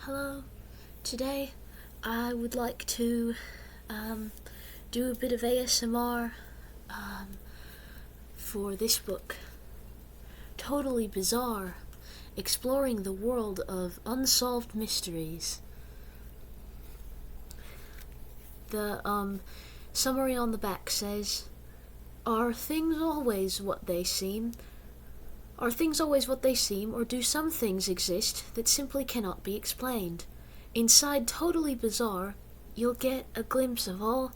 Hello. Today I would like to do a bit of ASMR for this book. Totally Bizarre, exploring the world of unsolved mysteries. The summary on the back says, Are things always what they seem? Are things always what they seem, or do some things exist that simply cannot be explained? Inside Totally Bizarre, you'll get a glimpse of all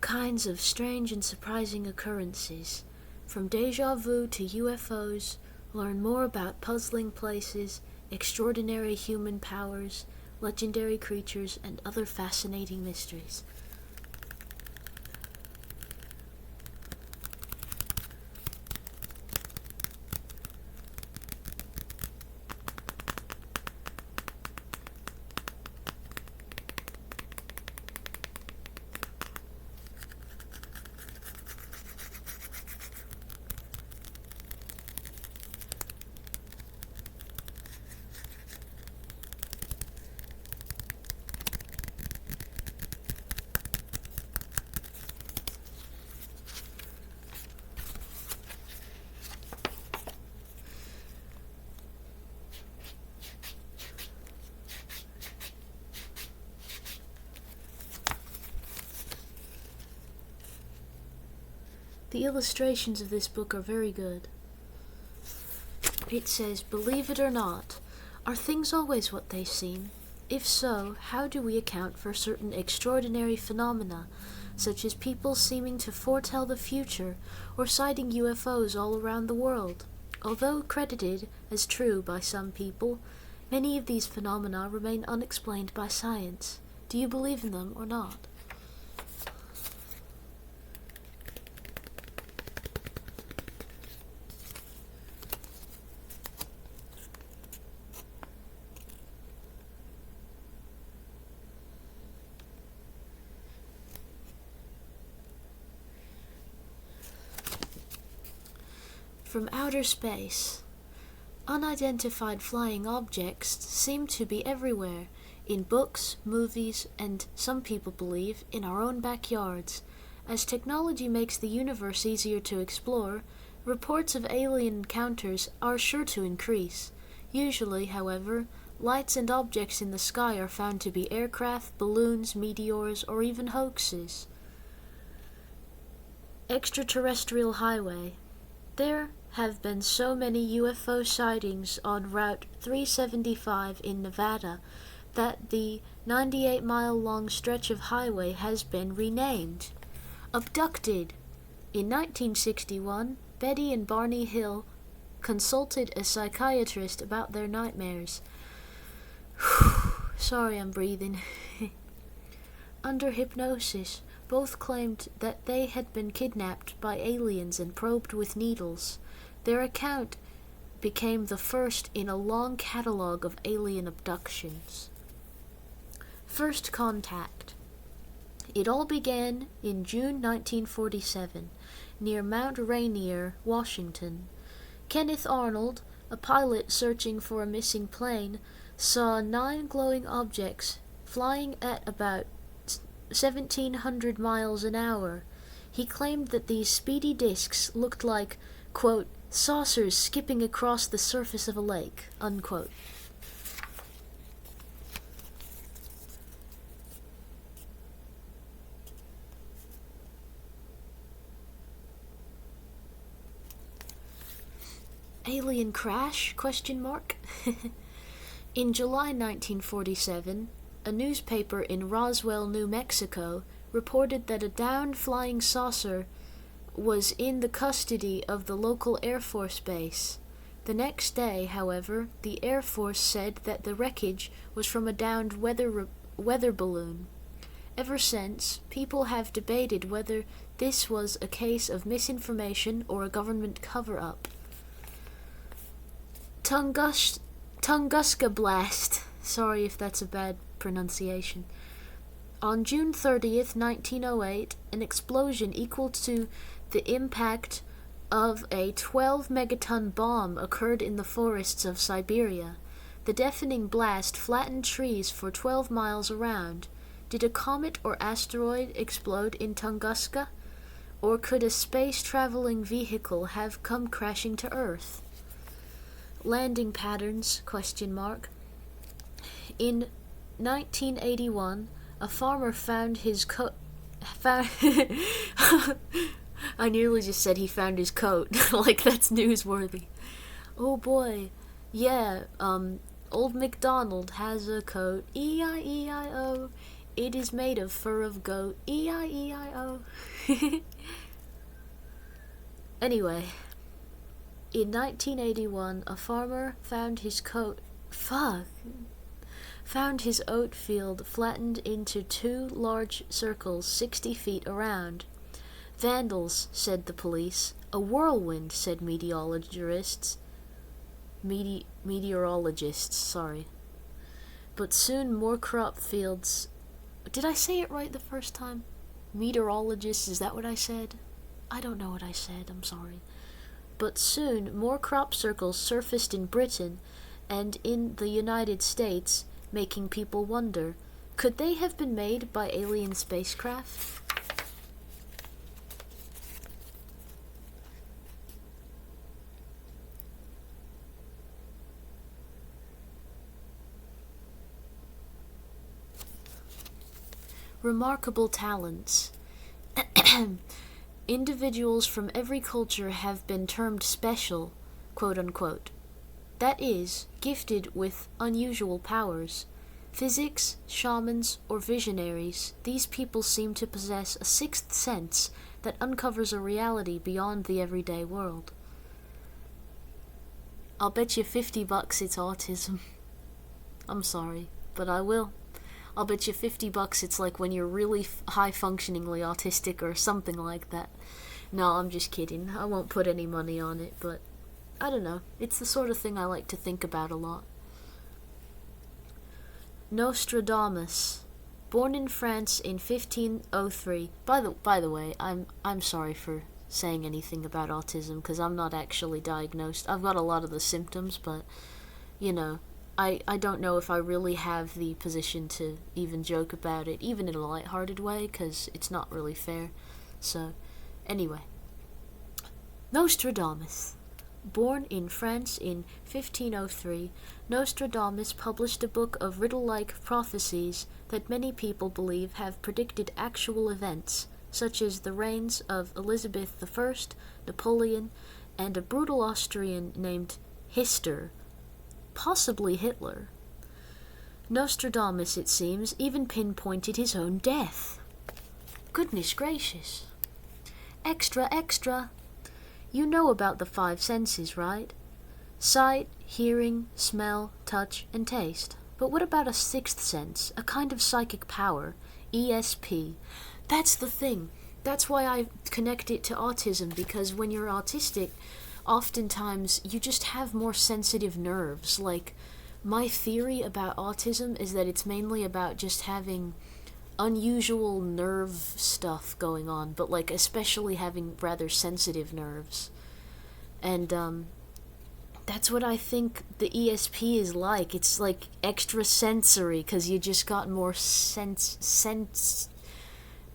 kinds of strange and surprising occurrences. From deja vu to UFOs, learn more about puzzling places, extraordinary human powers, legendary creatures, and other fascinating mysteries. The illustrations of this book are very good. It says, believe it or not, are things always what they seem? If so, how do we account for certain extraordinary phenomena, such as people seeming to foretell the future or sighting UFOs all around the world? Although credited as true by some people, many of these phenomena remain unexplained by science. Do you believe in them or not? From outer space, unidentified flying objects seem to be everywhere, in books, movies, and some people believe in our own backyards. As technology makes the universe easier to explore, reports of alien encounters are sure to increase. Usually, however, lights and objects in the sky are found to be aircraft, balloons, meteors, or even hoaxes. Extraterrestrial highway. There have been so many UFO sightings on Route 375 in Nevada that the 98-mile-long stretch of highway has been renamed. Abducted. In 1961, Betty and Barney Hill consulted a psychiatrist about their nightmares. Sorry, I'm breathing. Under hypnosis, both claimed that they had been kidnapped by aliens and probed with needles. Their account became the first in a long catalog of alien abductions. First contact. It all began in June 1947, near Mount Rainier, Washington. Kenneth Arnold, a pilot searching for a missing plane, saw 9 glowing objects flying at about 1,700 miles an hour. He claimed that these speedy disks looked like, quote, saucers skipping across the surface of a lake, unquote. Alien crash? Question mark. In July 1947, a newspaper in Roswell, New Mexico, reported that a downed flying saucer was in the custody of the local Air Force base. The next day, however, the Air Force said that the wreckage was from a downed weather balloon. Ever since, people have debated whether this was a case of misinformation or a government cover-up. Tunguska blast. Sorry if that's a bad pronunciation. On June 30th, 1908, an explosion equal to the impact of a 12-megaton bomb occurred in the forests of Siberia. The deafening blast flattened trees for 12 miles around. Did a comet or asteroid explode in Tunguska? Or could a space-traveling vehicle have come crashing to Earth? Landing patterns, ? In 1981, a farmer found his coat... I nearly just said he found his coat, like that's newsworthy. Oh boy, yeah, Old MacDonald has a coat, E-I-E-I-O. It is made of fur of goat, E-I-E-I-O. Anyway, in 1981, a farmer found his oat field flattened into 2 large circles 60 feet around. Vandals, said the police. A whirlwind, said meteorologists. But soon more crop fields... Did I say it right the first time? Meteorologists, is that what I said? I don't know what I said, I'm sorry. But soon more crop circles surfaced in Britain and in the United States, making people wonder, could they have been made by alien spacecraft? Remarkable talents. Individuals from every culture have been termed special, quote unquote. That is, gifted with unusual powers. Physics, shamans, or visionaries, these people seem to possess a sixth sense that uncovers a reality beyond the everyday world. I'll bet you $50 it's autism. I'm sorry, but I will. I'll bet you $50 it's like when you're really high-functioningly autistic or something like that. No, I'm just kidding. I won't put any money on it, but I don't know. It's the sort of thing I like to think about a lot. Nostradamus. Born in France in 1503. By the way, I'm sorry for saying anything about autism, because I'm not actually diagnosed. I've got a lot of the symptoms, but, you know, I don't know if I really have the position to even joke about it, even in a lighthearted way, because it's not really fair. So, anyway. Nostradamus. Born in France in 1503, Nostradamus published a book of riddle-like prophecies that many people believe have predicted actual events, such as the reigns of Elizabeth I, Napoleon, and a brutal Austrian named Hister, possibly Hitler. Nostradamus, it seems, even pinpointed his own death. Goodness gracious. Extra, extra. You know about the 5 senses, right? Sight, hearing, smell, touch, and taste. But what about a 6th sense, a kind of psychic power, ESP? That's the thing. That's why I connect it to autism, because when you're autistic, oftentimes you just have more sensitive nerves. Like, my theory about autism is that it's mainly about just having unusual nerve stuff going on, but like especially having rather sensitive nerves. And that's what I think the ESP is like. It's like extra sensory, because you just got more sense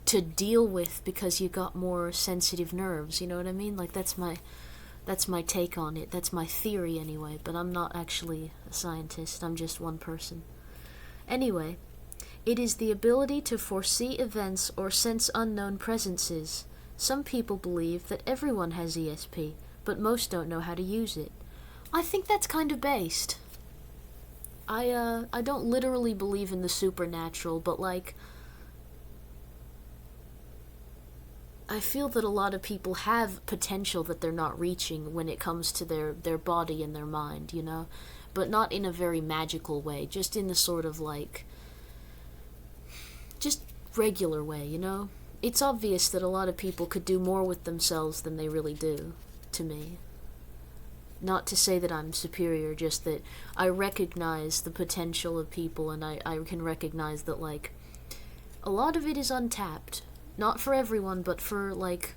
to deal with because you got more sensitive nerves, you know what I mean? Like that's my take on it. That's my theory anyway, but I'm not actually a scientist. I'm just one person. Anyway, it is the ability to foresee events or sense unknown presences. Some people believe that everyone has ESP, but most don't know how to use it. I think that's kind of based. I don't literally believe in the supernatural, but like, I feel that a lot of people have potential that they're not reaching when it comes to their body and their mind, you know? But not in a very magical way, just in the sort of like, just regular way, you know? It's obvious that a lot of people could do more with themselves than they really do, to me. Not to say that I'm superior, just that I recognize the potential of people, and I can recognize that, like, a lot of it is untapped. Not for everyone, but for, like,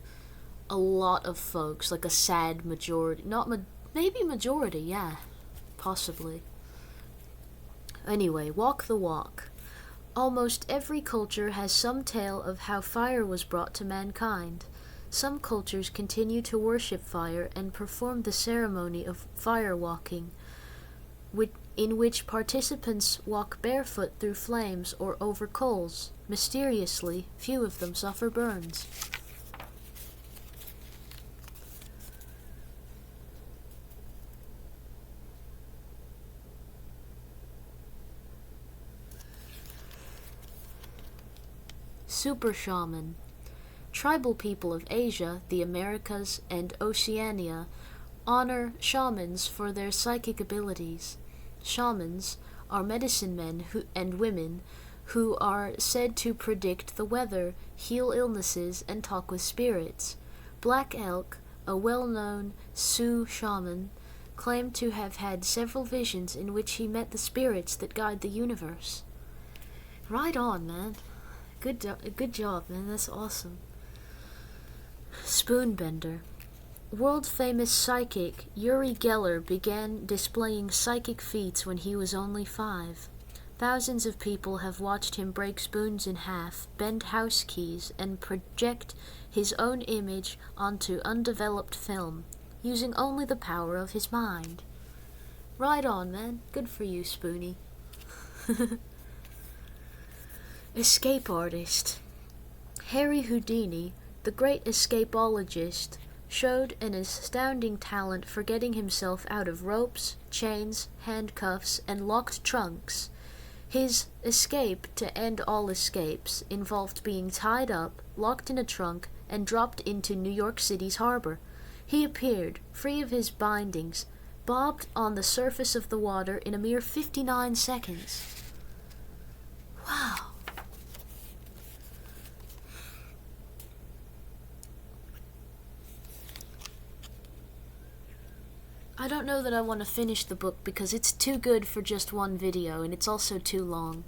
a lot of folks, like a sad majority. Maybe majority, yeah. Possibly. Anyway, walk the walk. Almost every culture has some tale of how fire was brought to mankind. Some cultures continue to worship fire and perform the ceremony of fire walking, in which participants walk barefoot through flames or over coals. Mysteriously, few of them suffer burns. Super Shaman. Tribal people of Asia, the Americas, and Oceania honor shamans for their psychic abilities. Shamans are medicine men and women who are said to predict the weather, heal illnesses, and talk with spirits. Black Elk, a well-known Sioux shaman, claimed to have had several visions in which he met the spirits that guide the universe. Right on, man. Good job, man. That's awesome. Spoonbender. World-famous psychic Uri Geller began displaying psychic feats when he was only 5. Thousands of people have watched him break spoons in half, bend house keys, and project his own image onto undeveloped film, using only the power of his mind. Right on, man. Good for you, Spoonie. Escape artist. Harry Houdini, the great escapologist, showed an astounding talent for getting himself out of ropes, chains, handcuffs, and locked trunks. His escape to end all escapes involved being tied up, locked in a trunk, and dropped into New York City's harbor. He appeared, free of his bindings, bobbed on the surface of the water in a mere 59 seconds. Wow. I don't know that I want to finish the book because it's too good for just one video, and it's also too long.